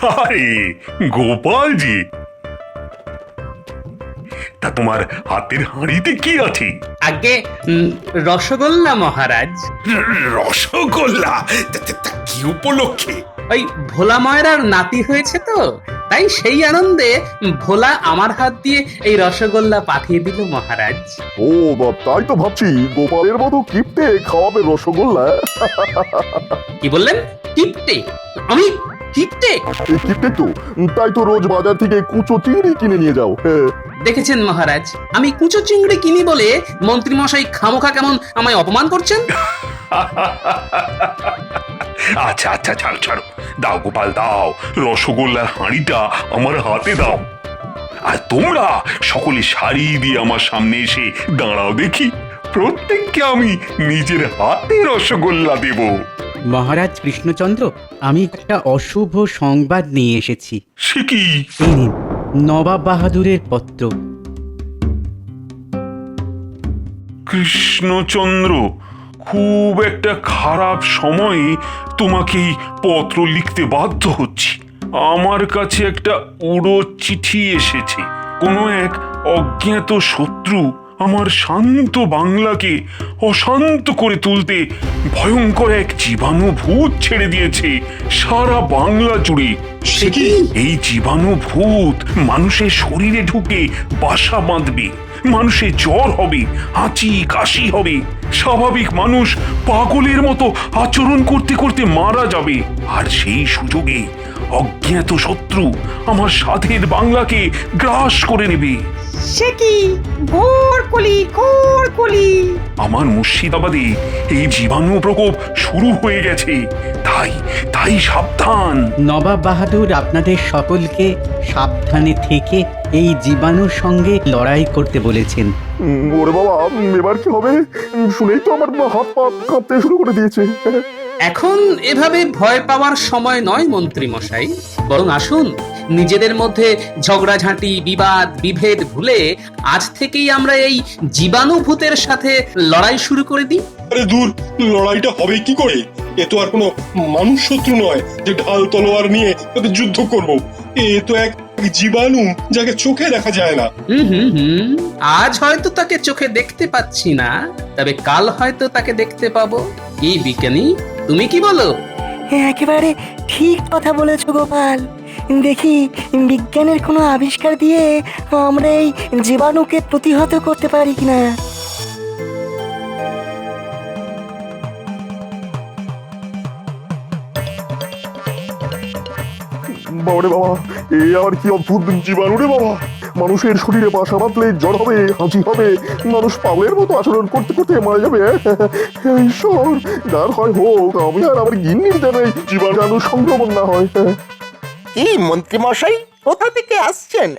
আরে গোপালজি, তা তোমার হাতের হাঁড়িতে কি আছে? আগে রসগোল্লা মহারাজ। রসগোল্লা? তা কি উপলক্ষে? ওই ভোলা ময়রার নাতি হয়েছে তো, তাই সেই আনন্দে ভোলা আমার হাত দিয়ে এই রসগোল্লা পাঠিয়ে দিল মহারাজ। ও তাই তো ভাবছি গোপালের মতো কিপটে খাওয়াবে রসগোল্লা। কি বললেন? কিপটে? আমি কিপটে? এই কিপটে তো, তাই তো রোজ বাজার থেকে কুচো চিংড়ি কিনে নিয়ে যাও। দেখেছেন মহারাজ, আমি কুচো চিংড়ি কিনি বলে মন্ত্রী মশাই খামোখা কেমন আমায় অপমান করছেন। আচ্ছা আচ্ছা, ছাড়ো ছাড়ো, দাও গোপাল দাও, রসগোল্লার হাঁড়িটা আমার হাতে দাও। আর তোমরা সকলে সারি দিয়ে আমার সামনে এসে দাঁড়াও দেখি, প্রত্যেককে আমি নিজের হাতে রসগোল্লা দেব। মহারাজ কৃষ্ণচন্দ্র, আমি একটা অশুভ সংবাদ নিয়ে এসেছি। সে কি? এই নিন, নবাব বাহাদুরের পত্র। কৃষ্ণচন্দ্র, খুব একটা খারাপ সময়ে তোমাকে এই পত্র লিখতে বাধ্য হচ্ছি। আমার কাছে একটা উড়ো চিঠি এসেছে। কোনো এক অজ্ঞাত শত্রু আমার শান্ত বাংলাকে অশান্ত করে তুলতে ভয়ঙ্কর এক জীবাণু ভূত ছেড়ে দিয়েছে সারা বাংলা জুড়ে। সে কি? এই জীবাণু ভূত মানুষের শরীরে ঢুকে বাসা বাঁধবে, মানুষের জ্বর হবে, হাঁচি কাশি হবে, স্বাভাবিক মানুষ পাগলের মতো আচরণ করতে করতে মারা যাবে। আর সেই সুযোগে অজ্ঞাত শত্রু আমার সাধের বাংলাকে গ্রাস করে নেবে। সে কি? ঘোর কলি। আমার মুর্শিদাবাদে এই জীবাণু প্রকোপ শুরু হয়ে গেছে, তাই তাই সাবধান। নবাব বাহাদুর আপনাদের সকলকে সাবধানে থেকে এই জীবাণুর সঙ্গে লড়াই করতে বলেছেন। ওরে বাবা, এবার কি হবে? শুনেই তো আমার হাত পা কাঁপতে শুরু করে দিয়েছে। এখন এভাবে ভয় পাওয়ার সময় নয় মন্ত্রী মশাই, বরং আসুন নিজেদের মধ্যে ঝগড়াঝাঁটি বিবাদ বিভেদ ভুলে আজ থেকেই আমরা এই জীবাণু ভূতের সাথে লড়াই শুরু করে দিই। আরে দূর, লড়াইটা হবে কি করে? এ তো আর কোনো মানুষ শত্রু নয় যে ঢাল তলোয়ার নিয়ে তাদের যুদ্ধ করব। এ তো এক জীবাণু, যাকে চোখে দেখা যায় না। হুম, আজ হয়তো তাকে চোখে দেখতে পাচ্ছি না, তবে কাল হয়তো তাকে দেখতে পাবো। কি বিজ্ঞানী, তুমি কি বলো? একেবারে ঠিক কথা বলেছো গোপাল। দেখি বিজ্ঞানের কোনো আবিষ্কার দিয়ে আমরা এই জীবাণুকে প্রতিহত করতে পারি কিনা। বাবারে বাবা, এ আবার কি অদ্ভুত জীবাণু রে বাবা! মানুষের শরীরে বাসা বাঁধলে জ্বর হবে, হাঁচি হবে, মানুষ পাগলের মতো আচরণ করতে করতে মারা যাবে। ঈশ্বর, যার হয় হোক, আমি আর আমার গিন্নির যেন এই জীবাণু সংক্রমণ না হয়। কি মন্ত্রী মশাই, কোথা থেকে আসছেন?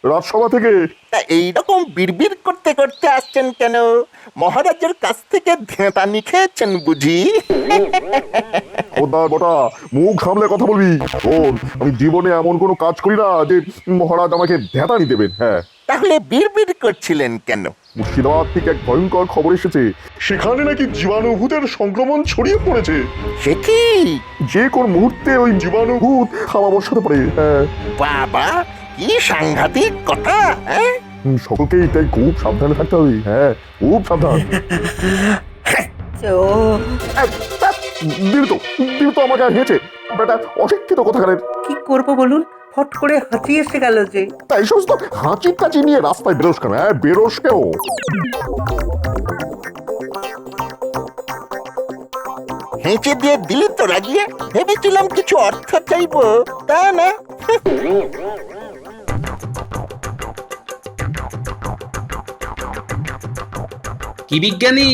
রাজসভা থেকে। তা এইরকম বিড়বিড় করতে করতে আসছেন কেন? মহারাজের কাছ থেকে ধ্যাতানি খেয়েছেন বুঝি? খোদার বটা, মুখ সামলে কথা বলবি। শোন, আমি জীবনে এমন কোনো কাজ করি না যে মহারাজ আমাকে ধ্যাতানি দেবেন। হ্যাঁ, তাহলে বিড়বিড় করছিলেন কেন? মুর্শিদাবাদ থেকে এক ভয়ঙ্কর খবর এসেছে, সেখানে নাকি জীবাণুভূতের সংক্রমণ ছড়িয়ে পড়েছে। সে কি? যে কোন মুহূর্তে ওই জীবাণুভূত হাওয়া বসাতে পারে। হ্যাঁ, বাবা, কি সাংঘাতিক কথা! সকলকেই তাই খুব সাবধানে থাকতে হবে। হ্যাঁ, খুব সাবধান। দিল তো আমাকে আর হেঁচে, বেটা অশিক্ষিত কোথাকারের। কি করবো বলুন, ফট করে হাঁচি এসে গেল যে। তাই সমস্ত হাঁচি কাচি নিয়ে রাস্তায় বেরোস কেন? হ্যাঁ, বেরোস কেন? হেঁচে দিয়ে দিলি তো রাগিয়ে, ভেবেছিলাম কিছু অর্থ চাইবো, তা না। কি বিজ্ঞানী,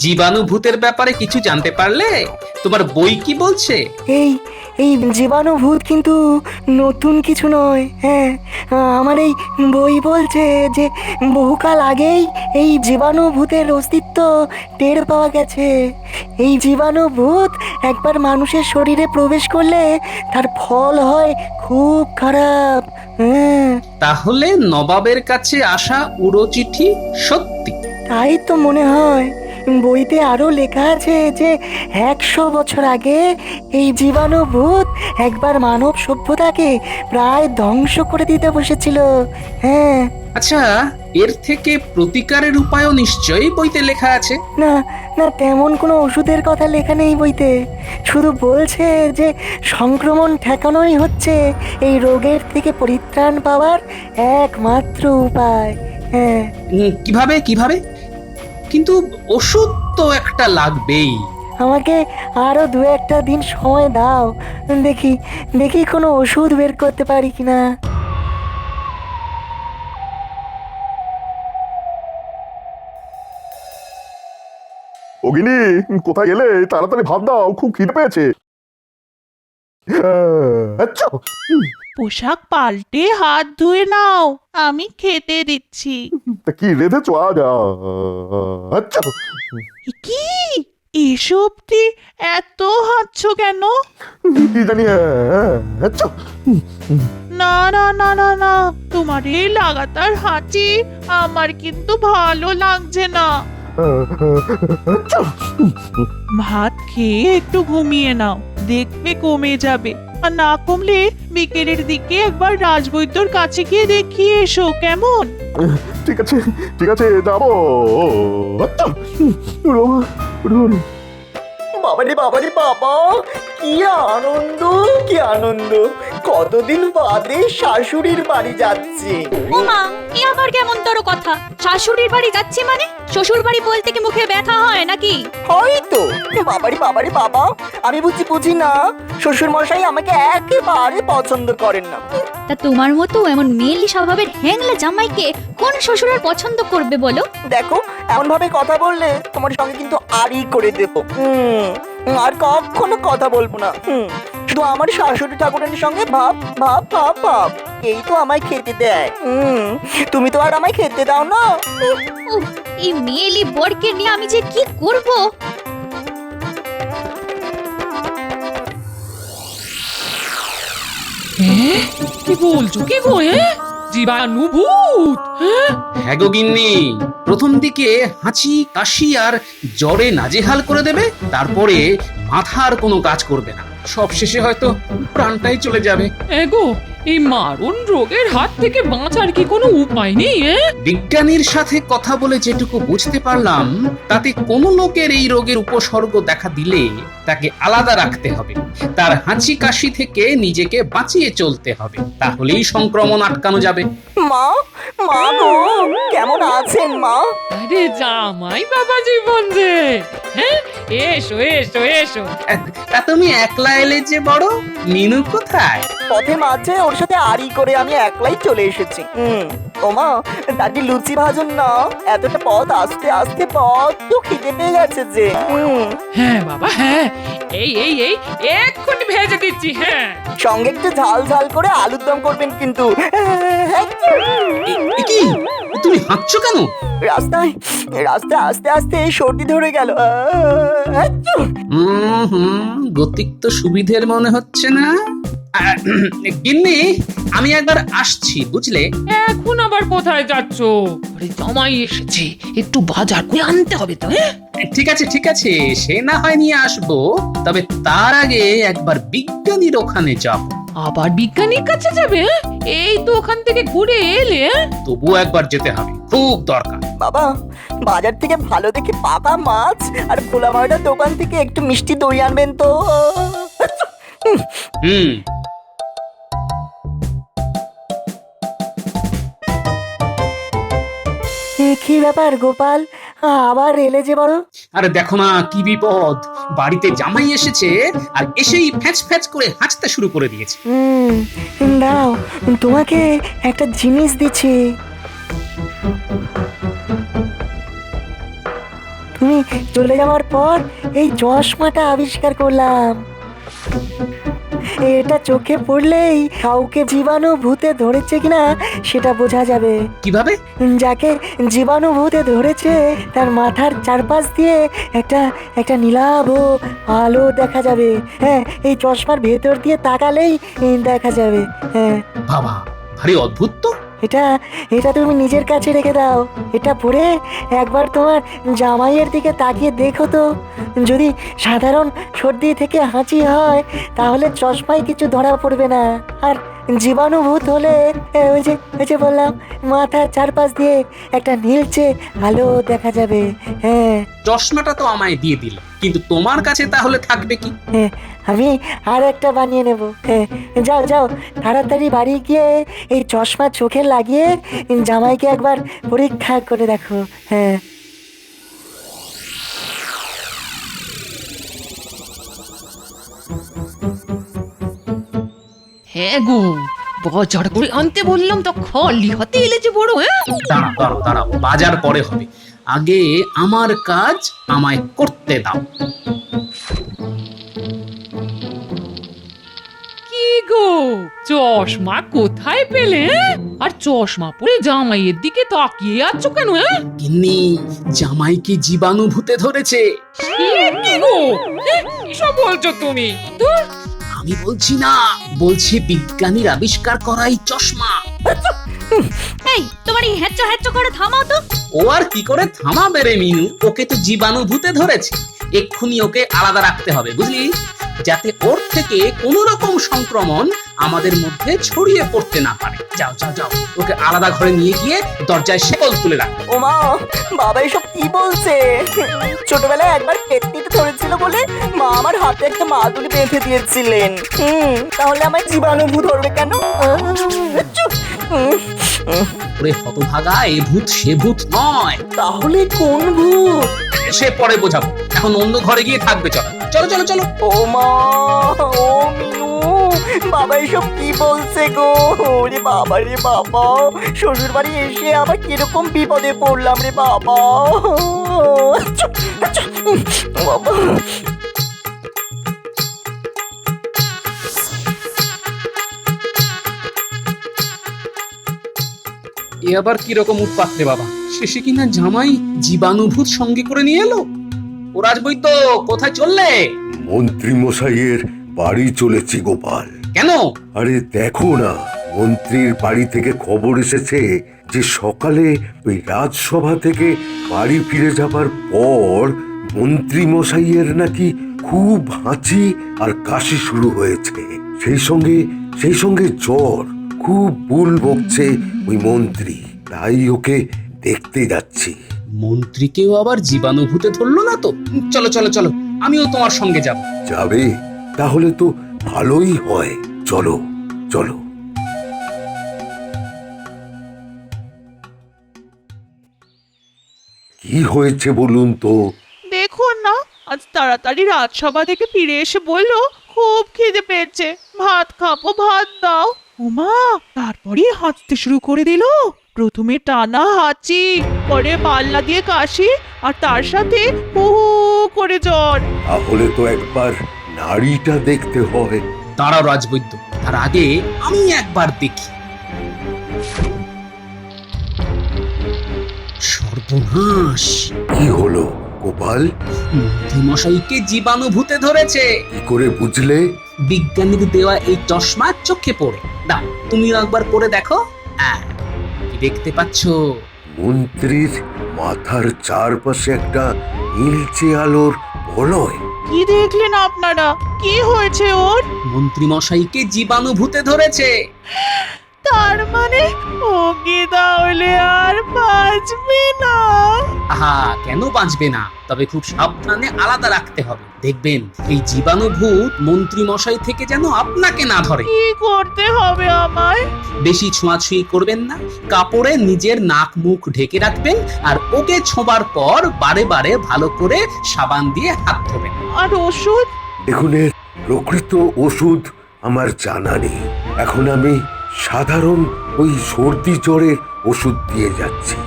জীবাণু ভূতের ব্যাপারে কিছু জানতে পারলে? তোমার বই কি বলছে? এই এই জীবাণু ভূত কিন্তু নতুন কিছু নয়। হ্যাঁ, আমার এই বই বলছে যে বহুকাল আগেই এই জীবাণু ভূতের অস্তিত্ব টের পাওয়া গেছে। এই জীবাণু ভূত একবার মানুষের শরীরে প্রবেশ করলে তার ফল হয় খুব খারাপ। হ্যাঁ, তাহলে নবাবের কাছে আসা উড়ো চিঠি সত্যি? তাই তো মনে হয়। বইতে আরো লেখা আছে যে 100 বছর আগে এই জীবাণু ভূত একবার মানব সভ্যতাকে প্রায় ধ্বংস করে দিতে বসেছিল। হ্যাঁ। আচ্ছা, এর থেকে প্রতিকারের উপায়ও নিশ্চয়ই বইতে লেখা আছে। না না, তেমন কোনো ওষুধের কথা লেখা নেই বইতে। শুধু বলছে যে সংক্রমণ ঠেকানোই হচ্ছে এই রোগের থেকে পরিত্রাণ পাওয়ার একমাত্র উপায়। হ্যাঁ। কিভাবে কিভাবে? কিন্তু ওষুধ তো একটা লাগবেই। আমাকে আরো 2-1টা দিন সময় দাও, দেখি দেখি কোনো ওষুধ বের করতে পারি কিনা। অগিনি, কোথায় গেলে? তাড়াতাড়ি ভাত দাও, খুব খিদে পেয়েছে। আচ্ছা, পোশাক পাল্টে হাত ধুয়ে নাও, আমি খেতে দিচ্ছি। তা কি রেঁধেছো আজ? আচ্ছা, এ কি এসব দিয়ে এত হাঁচছো কেন? কি জানি। আচ্ছা, না না না না না, তোমার এই লাগাতার হাঁচি আমার কিন্তু ভালো লাগছে না। আচ্ছা, ভাত খেয়ে একটু ঘুমিয়ে নাও, দেখবে কমে যাবে। আর না কমলে বিকেলের দিকে একবার রাজবৈদ্যর কাছে গিয়ে দেখিয়ে এসো, কেমন? ঠিক আছে ঠিক আছে, যাবো। আচ্ছা, রোমা, রোমা। বাবারে বাবারে বাবা, কি আনন্দ কি আনন্দ! কতদিন বাদে শাশুড়ির বাড়ি যাচ্ছি। ও মা, এ আবার কেমন তোর কথা? শাশুড়ির বাড়ি যাচ্ছি মানে? শ্বশুর বাড়ি বলতে কি মুখে ব্যথা হয় নাকি? হয়তো। বাবারে বাবারে বাবা, আমি বুঝি না, শ্বশুর মশাই আমাকে একেবারে পছন্দ করেন না। তা তোমার মতো এমন মেয়েলি স্বভাবের হ্যাংলা জামাইকে কোন শ্বশুর আর পছন্দ করবে বলো? দেখো, এমন ভাবে কথা বললে তোমার সঙ্গে কিন্তু আরই করে দেবো। আর কখনো কথা বলবো না। শুধু আমার শাশুড়ি ঠাকুরের সঙ্গে ভাব ভাব ভাব ভাব, এই তো আমায় খেতে দেয়। তুমি তো আর আমায় খেতে দাও না। উফ, এই মেয়েলি বরকে নিয়ে আমি যে কি করব। কি বলছো কি গো? জীবাণু ভূত? হ্যাঁ গো গিন্নি, প্রথম দিকে হাঁচি কাশি আর জ্বরে নাজেহাল করে দেবে, তারপরে মাথার কোনো কাজ করবে না, সব শেষে হয়তো প্রাণটাই চলে যাবে। এগো, এই মারণ রোগের হাত থেকে বাঁচার কি কোনো উপায় নেই? বিজ্ঞানীর সাথে কথা বলে যেটুকু বুঝতে পারলাম, তাতে কোনো লোকের এই রোগের উপসর্গ দেখা দিলে তাকে আলাদা রাখতে হবে, তার হাঁচি কাশি থেকে নিজেকে বাঁচিয়ে চলতে হবে, তাহলেই সংক্রমণ আটকানো যাবে। মা, মা গো, কেমন আছেন মা? আরে জামাই বাবা জীবন যে, হ্যাঁ এসো এসো এসো। তা তুমি একলা এলে যে বড়, মিনু কোথায়? পথে মাঝে ওর সাথে আড়ি করে আমি একলাই চলে এসেছি। ওমা, দাদি লুচি ভাজুন না, এতটা পথ আসতে আসতে বড্ড খিদে পেয়ে গেছে যে। হ্যাঁ বাবা হ্যাঁ, এই এই এই এক্ষুনি ভেজে দিচ্ছি। হ্যাঁ, সঙ্গে একটু ঝাল ঝাল করে আলুর দম করবেন কিন্তু। কি তুমি হাঁটছো কেন? রাস্তায় রাস্তায় আস্তে আস্তে সর্দি ধরে গেল। গতিক তো সুবিধের মনে হচ্ছে না। গিন্নি, আমি একবার আসছি, বুঝলে? এখন আবার কোথায় যাচ্ছো? আরে জামাই এসেছে, একটু বাজার করে আনতে হবে তো। ঠিক আছে ঠিক আছে, সে না হয় নিয়ে আসবো, তবে তার আগে একবার বিজ্ঞানীর ওখানে যাব। আবার বিজ্ঞানীর কাছে যাবে? এই তো ওখান থেকে ঘুরে এলে। তবুও একবার যেতে হবে, খুব দরকার। বাবা, বাজার থেকে ভালো দেখে পাকা মাছ আর ভোলা মাওয়াটার দোকান থেকে একটু মিষ্টি দই আনবেন তো। কি ব্যাপার গোপাল, আবার এলে যে বড়? আরে দেখো না কি বিপদ, বাড়িতে জামাই এসেছে আর এসেই ফ্যাচ ফ্যাচ করে হাঁচতে শুরু করে দিয়েছে। দাঁড়াও, তোমাকে একটা জিনিস দিচ্ছি। তুমি চলে যাওয়ার পর এই চশমাটা আবিষ্কার করলাম। এটা চোখে পড়লেই কাউকে জীবাণু ভূতে ধরেছে কিনা সেটা বোঝা যাবে। কিভাবে? যাকে জীবাণু ভূতে ধরেছে তার মাথার চারপাশ দিয়ে একটা একটা নীলাভ আলো দেখা যাবে। হ্যাঁ, এই চশমার ভেতর দিয়ে তাকালেই দেখা যাবে। হ্যাঁ বাবা, ভারী অদ্ভুত তো। এটা এটা তুমি নিজের কাছে রেখে দাও। এটা পরে একবার তোমার জামাইয়ের দিকে তাকিয়ে দেখো তো, যদি সাধারণ সর্দি থেকে হাঁচি হয় তাহলে চশমায় কিছু ধরা পড়বে না, আর জীবাণুভূত হলে ওই যে বললাম, মাথার চারপাশ দিয়ে একটা নীলচে আলো দেখা যাবে। হ্যাঁ চশমাটা তো আমায় দিয়ে দিল, কিন্তু তোমার কাছে তাহলে থাকবে কি? হ্যাঁ, আমি আর একটা বানিয়ে নেব। হ্যাঁ, যাও যাও তাড়াতাড়ি বাড়ি গিয়ে এই চশমা চোখে লাগিয়ে জামাইকে একবার পরীক্ষা করে দেখো। হ্যাঁ হ্যাঁ গো, বাজার করে আনতে বললাম তো খালি হাতে এলে যে বড়। হ্যাঁ, দাঁড়াও, বাজার পরে হবে, আগে আমার কাজ আমায় করতে দাও। কি গো, চশমা কোথায় পেলে? হ্যাঁ? আর চশমা পরে জামাইয়ের দিকে তাকিয়ে আছো কেন? হ্যাঁ, গিন্নি, জামাইকে জীবাণুভূতে ধরেছে। কি গো, এসব বলছো তুমি? ধুর, আমি বলছি না, বলছি বিজ্ঞানীর আবিষ্কার করা এই চশমা। এই তোমার এই হ্যাচ্চো হ্যাচ্চো করে থামাও তো। ও আর কি করে থামাবে রে মিনু, ওকে তো জীবাণুভূতে ধরেছে, এক্ষুনি ওকে আলাদা রাখতে হবে, বুঝলি, যাতে ওর থেকে কোন রকম সংক্রমণ আমাদের মধ্যে ছড়িয়ে পড়তে না পারে। যাও যাও যাও, ওকে আলাদা ঘরে নিয়ে গিয়ে দরজায় শেকল তুলে রাখ। ও মা, বাবা এসব কি বলছে? ছোটবেলায় একবার পেটনিতে ধরেছিল বলে মা আমার হাতে একটা মাদুলি বেঁধে দিয়েছিলেন। তাহলে আমার জীবাণু ধরবে কেন? ওরে হতভাগা, এ ভূত সে ভূত নয়। তাহলে কোন ভূত? সে পরে বোঝাবো, এখন অন্য ঘরে গিয়ে থাকবে। চলো চলো চলো চলো। ও মা, ও মিনু, বাবা এসব কি বলছে গো? ওরে বাবা রে বাবা, শ্বশুর বাড়ি এসে আবার কিরকম বিপদে পড়লাম রে বাবা। বাবা, এ আবার কিরকম উৎপাত রে বাবা, শেষে কিনা জামাই জীবাণুভূত সঙ্গে করে নিয়ে এলো। ও রাজবৈদ্য, কোথায় চললে? মন্ত্রী মশাইয়ের বাড়ি চলেছি গোপাল। কেন? আরে দেখো না, মন্ত্রীর বাড়ি থেকে খবর এসেছে যে সকালে ওই রাজসভা থেকে বাড়ি ফিরে যাবার পর মন্ত্রী মশাইয়ের নাকি খুব হাঁচি আর কাশি শুরু হয়েছে, সেই সঙ্গে জ্বর, খুব বুল বকছে ওই মন্ত্রী, তাই ওকে দেখতে যাচ্ছি। মন্ত্রীকেও আবার জীবাণুভূতে ধরলো না তো? চলো চলো চলো, আমিও তোমার সঙ্গে যাব। যাবে? তাহলে তো ভালোই হয়, চলো চলো। কি হয়েছে বলুন তো? দেখুন না, আজ তাড়াতাড়ি রাজসভা থেকে ফিরে এসে বলল খুব খিদে পেয়েছে, ভাত খাবো, ভাত দাও। ওমা, তারপরে হাঁচতে শুরু করে দিল। প্রথমে টানা হাঁচি, পরে পাল্লা দিয়ে কাশি, আর তার সাথে হু হু করে জ্বর। তাহলে তো একবার নাড়িটা দেখতে হয়। দাঁড়াও রাজবৈদ্য, তার আগে আমি একবার দেখি। সর্বনাশ! কি হলো গোপাল? মন্ত্রী মশাইকে জীবাণুভূতে ধরেছে। কি করে বুঝলে? বিজ্ঞানীর দেওয়া এই চশমা চোখে পড়ে। দাও, তুমিও একবার পরে দেখো। কি দেখতে পাচ্ছ? মন্ত্রীর মাথার চারপাশে একটা নীলচে আলোর বলয়। কি দেখলেন আপনারা? কি হয়েছে ওর? মন্ত্রী মশাইকে জীবাণুভূতে ধরেছে। তার মানে ও কি তাহলে আর বাঁচবে না? আহা, কেন বাঁচবে না? তবে খুব সাবধানে আলাদা রাখতে হবে। দেখবেন এই জীবাণুভূত মন্ত্রী মশাই থেকে যেন আপনাকে না ধরে। কি করতে হবে আমায়? বেশি ছোঁয়াছুঁয়ি করবেন না, কাপড়ে নিজের নাক মুখ ঢেকে রাখবেন, আর ওকে ছোঁবার পর বারে বারে ভালো করে সাবান দিয়ে হাত ধোবেন। আর ওষুধ? দেখুন, এর প্রকৃত ওষুধ আমার জানা নেই। এখন আমি সাধারণ ওই সর্দি জ্বরের ওষুধ দিয়ে যাচ্ছি।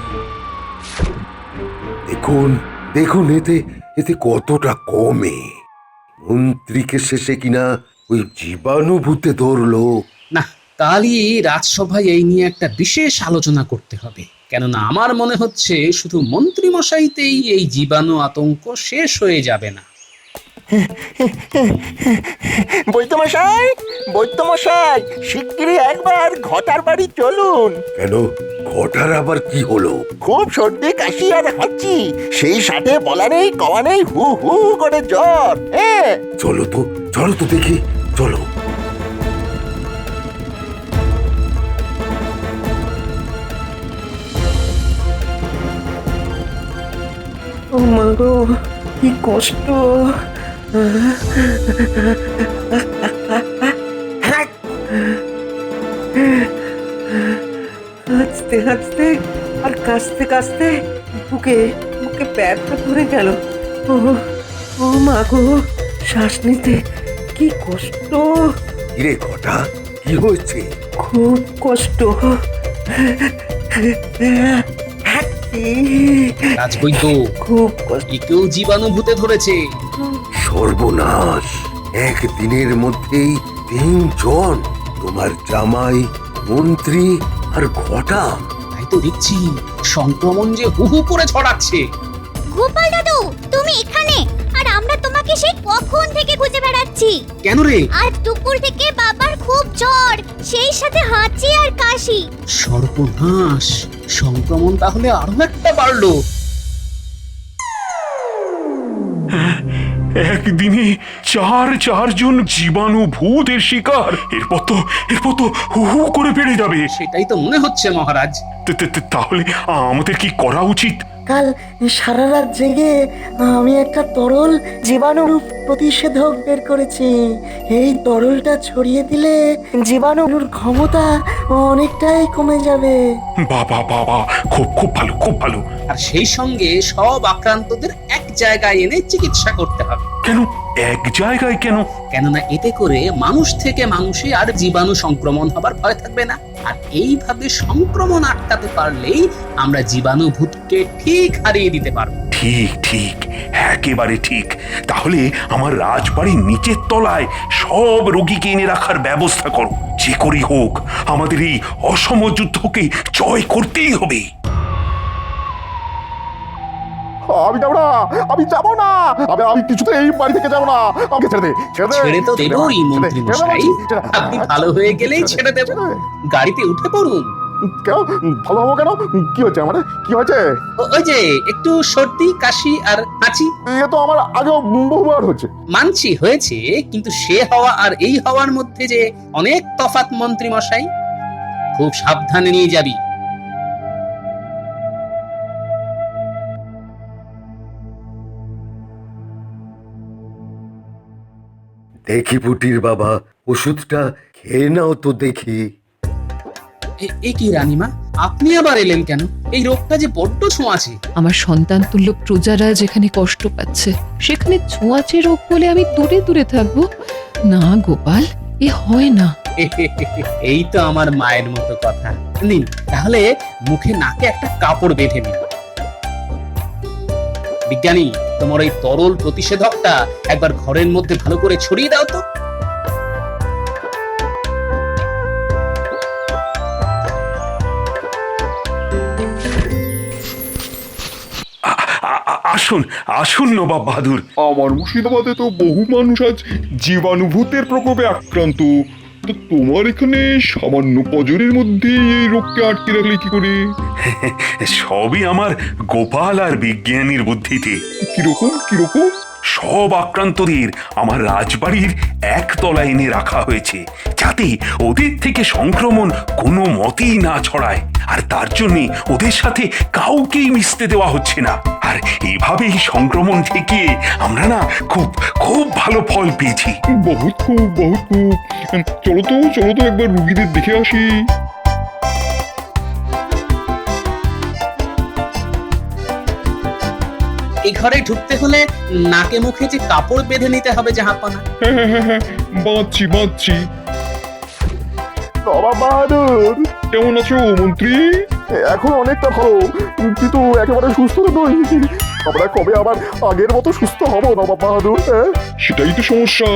দেখুন দেখুন, এতে কতটা কমে। মন্ত্রীকে শেষে কিনা ওই জীবাণুভূতে ধরলো। না, কালই রাজসভায় এই নিয়ে একটা বিশেষ আলোচনা করতে হবে, কেননা আমার মনে হচ্ছে শুধু মন্ত্রী মশাইতেই এই জীবাণু আতঙ্ক শেষ হয়ে যাবে না। বৈদ্যমশাই, বৈদ্যমশাই, শিগগিরই একবার ঘটার বাড়ি চলুন। কেন ঘটার আবার কি হলো? খুব সর্দি কাশি আর হাঁচি, সেই সাথে বলা নেই কওয়া নেই হু হু করে জ্বর। হ্যাঁ, চলো তো দেখি, চলো। ও মা গো, কি কষ্ট। হাঁচতে হাঁচতে আর কাশতে কাশতে বুকে বুকে ব্যথা ধরে গেল। ও ও মা গো, শ্বাস নিতে কি কষ্ট, কিরে ঘটা, কি হয়েছে? খুব কষ্ট। রাজবৈদ্য, খুব কষ্ট। একেও জীবাণুভূতে ধরেছে। সর্বনাশ! একদিনের মধ্যেই 3 জন, তোমার জামাই, মন্ত্রী আর ঘটা। তাই তো দেখছি সংক্রমণ যে হু হু করে ছড়াচ্ছে। গোপাল দাদু, তুমি এখানে, আর আমরা তোমাকে সেই কখন থেকে খুঁজে বেড়াচ্ছি। কেন রে? আজ দুপুর থেকে বাবার খুব জ্বর, সেই সাথে হাঁচি আর কাশি। সর্বনাশ, সংক্রমণ তাহলে আরো একটা বাড়লো। একদিনে 4 জন জীবাণু ভূতের শিকার। এরপর তো হু হু করে বেড়ে যাবে। সেটাই তো মনে হচ্ছে মহারাজ। তাহলে আমাদের কি করা উচিত? কাল সারা রাত জেগে আমি একটা তরল জীবাণু প্রতিষেধক বের করেছি। এই তরলটা ছড়িয়ে দিলে জীবাণুর ক্ষমতা অনেকটাই কমে যাবে। বাবা, খুব ভালো। আর সেই সঙ্গে সব আক্রান্তদের এক জায়গায় এনে চিকিৎসা করতে হবে। কেন এক জায়গায় কেন? কেননা এতে করে মানুষ থেকে মানুষে আর জীবাণু সংক্রমণ হবার ভয় থাকবে না। আর এইভাবে সংক্রমণ আটকাতে পারলেই আমরা জীবাণু ভূতকে ঠিক হারিয়ে দিতে পারবো। ঠিক, একেবারে ঠিক। তাহলে আমার রাজবাড়ির নিচের তলায় সব রোগীকে এনে রাখার ব্যবস্থা করো। যে করেই হোক আমাদের এই অসম যুদ্ধকে জয় করতেই হবে। আমি যাবো না, আমি যাবো না, আমি কিছুতে এই বাড়ি থেকে যাবো না। আমাকে ছেড়ে দে। ছেড়ে তো দেবই মন্ত্রী মশাই, আপনি ভালো হয়ে গেলেই ছেড়ে দেব। গাড়িতে উঠে পড়ুন। কেন ভালো হবো কেন? কি হচ্ছে আমার? কি হয়েছে? ওই যে একটু সর্দি কাশি আর হাঁচি। এ তো আমার আগেও বহুবার হচ্ছে। মানছি হয়েছে, কিন্তু সে হওয়া আর এই হওয়ার মধ্যে যে অনেক তফাৎ মন্ত্রী মশাই। খুব সাবধানে নিয়ে যাবি। দেখি পুটির বাবা, ওষুধটা খেয়ে নাও তো দেখি। এ কি রানীমা, আপনি আবার এলেন কেন? এই রোগটা যে বড্ড ছোঁয়াচে। আমার সন্তান তুল্য প্রজারা যেখানে কষ্ট পাচ্ছে, সেখানে ছোঁয়াচে রোগ বলে আমি দূরে দূরে থাকবো? না গোপাল, এ হয় না। এই তো আমার মায়ের মতো কথা। নিন তাহলে মুখে নাকে একটা কাপড় বেঁধে নিন। বিজ্ঞানী, তোমার এই তরল প্রতিষেধকটা একবার ঘরের মধ্যে ভালো করে ছড়িয়ে দাও তো। আসুন নবাব বাহাদুর। আমার মুর্শিদাবাদে তো বহু মানুষ আজ জীবাণুভূতের প্রকোপে আক্রান্ত। তো তোমার এখানে সামান্য পজরের মধ্যে এই রোগকে আটকে রাখলে কি করে? সবই আমার গোপাল আর বিজ্ঞানীর বুদ্ধিতে। কিরকম? সব আক্রান্তদের আমার রাজবাড়ির একতলায় এনে রাখা হয়েছে, যাতে ওদের থেকে সংক্রমণ কোনো মতেই না ছড়ায়। আর তার জন্য ওদের সাথে কাউকেই মিশতে দেওয়া হচ্ছে না। আর এভাবেই সংক্রমণ ঠেকিয়ে আমরা না খুব ভালো ফল পেয়েছি। বহুত খুব। চলো তো একবার রুগীদের দেখে আসি। এই ঘরে ঢুকতে হলে নাকে মুখে যে কাপড় বেঁধে নিতে হবে জাহাপানা। হ্যাঁ, বাঁধছি। নবাব বাহাদুর, কেমন আছো মন্ত্রী? এখন অনেকটা ভালো, কিন্তু একেবারে সুস্থ তো নই। আমরা কবে আবার আগের মতো সুস্থ হব নবাব বাহাদুর? সেটাই তো সমস্যা।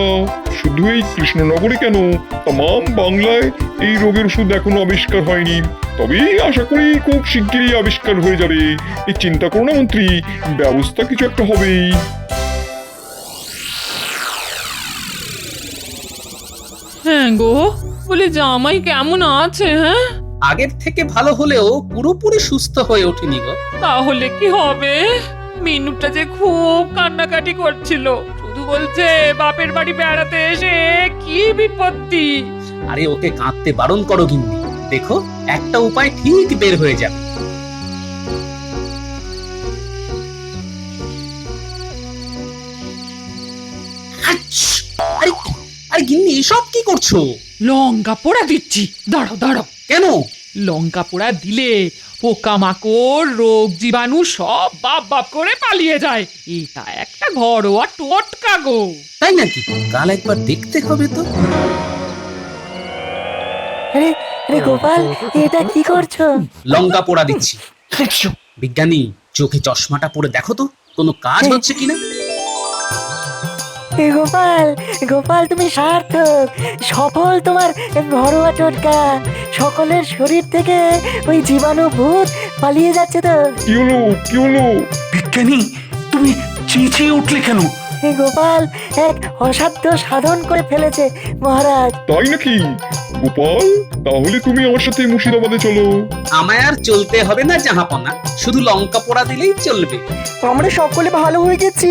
শুধু এই কৃষ্ণনগরে কেন, তাম বাংলায় এই রোগের ওষুধ এখনো আবিষ্কার হয়নি। তবে আশা করি খুব শিগগিরই আবিষ্কার হয়ে যাবে। এই চিন্তা করো না মন্ত্রী, ব্যবস্থা কিছু একটা হবেই। হ্যাঁ গো, বলে জামাই কেমন আছে? হ্যাঁ, আগের থেকে ভালো হলেও পুরোপুরি সুস্থ হয়ে ওঠেনি গো। তাহলে কি হবে? মিনুটা যে খুব কান্নাকাটি করছিল, শুধু বলছে বাপের বাড়ি বেড়াতে এসে কি বিপত্তি। আরে ওকে কাঁদতে বারণ করো গিন্নি, দেখো একটা উপায় ঠিক বের হয়ে যাবে। আচ্ছ! আরে আরে গিন্নি এসব কি করছো? লঙ্কা পোড়া দিচ্ছি, দাঁড়াও দাঁড়াও। কেন? লঙ্কা পোড়া দিলে পোকামাকড় রোগ জীবাণু সব বাপ বাপ করে পালিয়ে যায়। এটা একটা ঘরোয়া টোটকা গো। তাই নাকি? কাল একবার দেখতে হবে তো। আরে আরে গোপাল, এটা কি করছো? লঙ্কা পোড়া দিচ্ছি। বিজ্ঞানী, চোখে চশমাটা পরে দেখো তো কোনো কাজ হচ্ছে কিনা। গোপাল গোপাল, তুমি সার্থক, সফল তোমার ঘরোয়া টোটকা। সকলের শরীর থেকে ওই জীবাণু ভূত পালিয়ে যাচ্ছে তো। কি হলো কি হলো? বিজ্ঞানী, তুমি চেঁচিয়ে উঠলে কেন? গোপাল এক অসাধ্য সাধন করে ফেলেছে মহারাজ। তাই নাকি? গোপাল, তাহলে তুমি আমার সাথে মুর্শিদাবাদে চলো। আমায় আর চলতে হবে না জাহাপনা, শুধু লঙ্কা পোড়া দিলেই চলবে। আমরা সকলে ভালো হয়ে গেছি,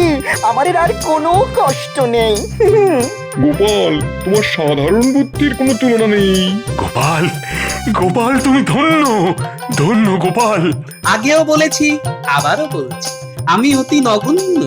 আমাদের আর কোনো কষ্ট নেই। গোপাল, তোমার সাধারণ বুদ্ধির কোনো তুলনা নেই। গোপাল, গোপাল তুমি ধন্য, ধন্য গোপাল। আগেও বলেছি, আবারও বলছি, আমি অতি নগণ্য,